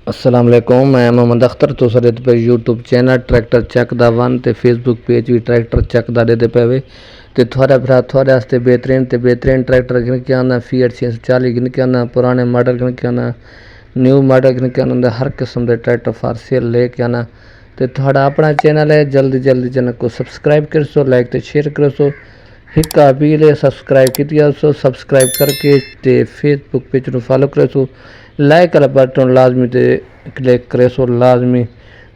अस्सलाम वालेकुम, मैं मोहम्मद अख्तर तो सर पे यूट्यूब चैनल ट्रैक्टर चक दा वन ते फेसबुक पेज भी ट्रैक्टर चक दा देते पे ते थोड़ा भरा थोड़े वास्ते बेहतरीन ट्रैक्टर गिन के आना फीएट 640 गिन के आना पुराने मॉडल गिन के आना न्यू मॉडल गिन के आना हर किस्म के ट्रैक्टर फार सेल लेके आना ते थोड़ा अपना चैनल है जल्दी चैनल को सब्सक्राइब कर सो लाइक ते शेयर कर सो एक अपील है सब्सक्राइब की सब्सक्राइब करके ते फेसबुक पेज को फॉलो कर सो लाइक वाला बटन लाजमी ते क्लिक करे सो लाजमी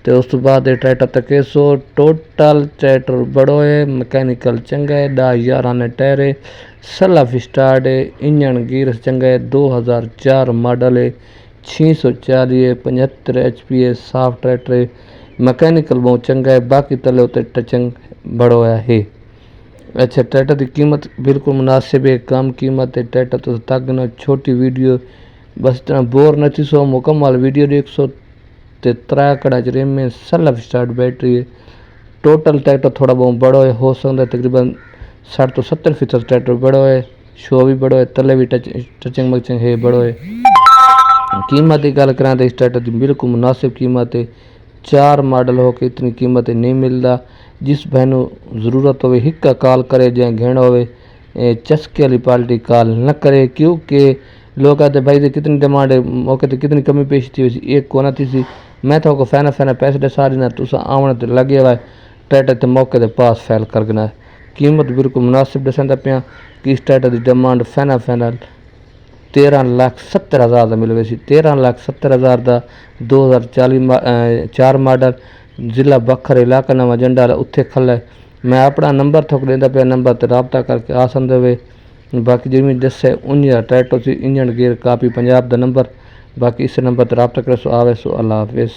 तो उस तो बाद ट्रैक्टर तक सो टोटल ट्रैक्टर बड़ो है मैकेनिकल चंगा है 10-11 ने टायर है सलाफ स्टार्ट है इंजन गियर चंगा है 2004 मॉडल है 640 है 75 HP है साफ ट्रैक्टर है मैकेनिकल बहुत चंगा है बाकी तले उते टचिंग बड़ो है। अच्छा ट्रैक्टर की कीमत बिल्कुल मुनासिब है कम कीमत है ट्रैक्टर तो तक ना छोटी वीडियो बस इतना बोर नहीं सो मुकम्मल वीडियो देख सो ते 3 कड़ा रेम में सेल्फ स्टार्ट बैटरी है टोटल ट्रैक्टर थोड़ा बहुत बड़ो है हो सकता है तकरीबन 60 तो 70% ट्रैक्टर बड़ो है शो भी बड़ो है तले भी टचिंग मचिंग है बड़ो है। कीमत की गल करें तो इस ट्रैक्टर की बिल्कुल मुनासिब कीमत है 4 मॉडल हो के इतनी कीमत नहीं मिलता जिस बहनों ज़रूरत हो हिक्का कॉल करे जै घेण हो चस्के वाली पार्टी कॉल न करे क्योंकि लोग कहते भाई से कितनी डिमांड है मौके तो कितनी कमी पेश थी एक कोना थी सी मैं तो फैना पैसे दे सारी ना तुस आवन तो लगे हुआ है ट्रैक्टर तो मौके के पास फैल कर गना कीमत बिल्कुल मुनासिब दसन पे कि इस ट्रैक्टर की डिमांड फैना 13,70,000 का मिल वैसी 13,70,000 का 2004 मॉडल जिला बखर इलाका नवा जंडाला उत्थे खल है। मैं अपना नंबर थोक देंदा पे नंबर ते रबता करके आ सकदे वे बाकी जिमें दसे उन ट्रैक्टर से इंजन गियर कापी पंजाब का नंबर बाकी इस नंबर पर रबता करे सो आवे सो अल्लाह हाफिज़।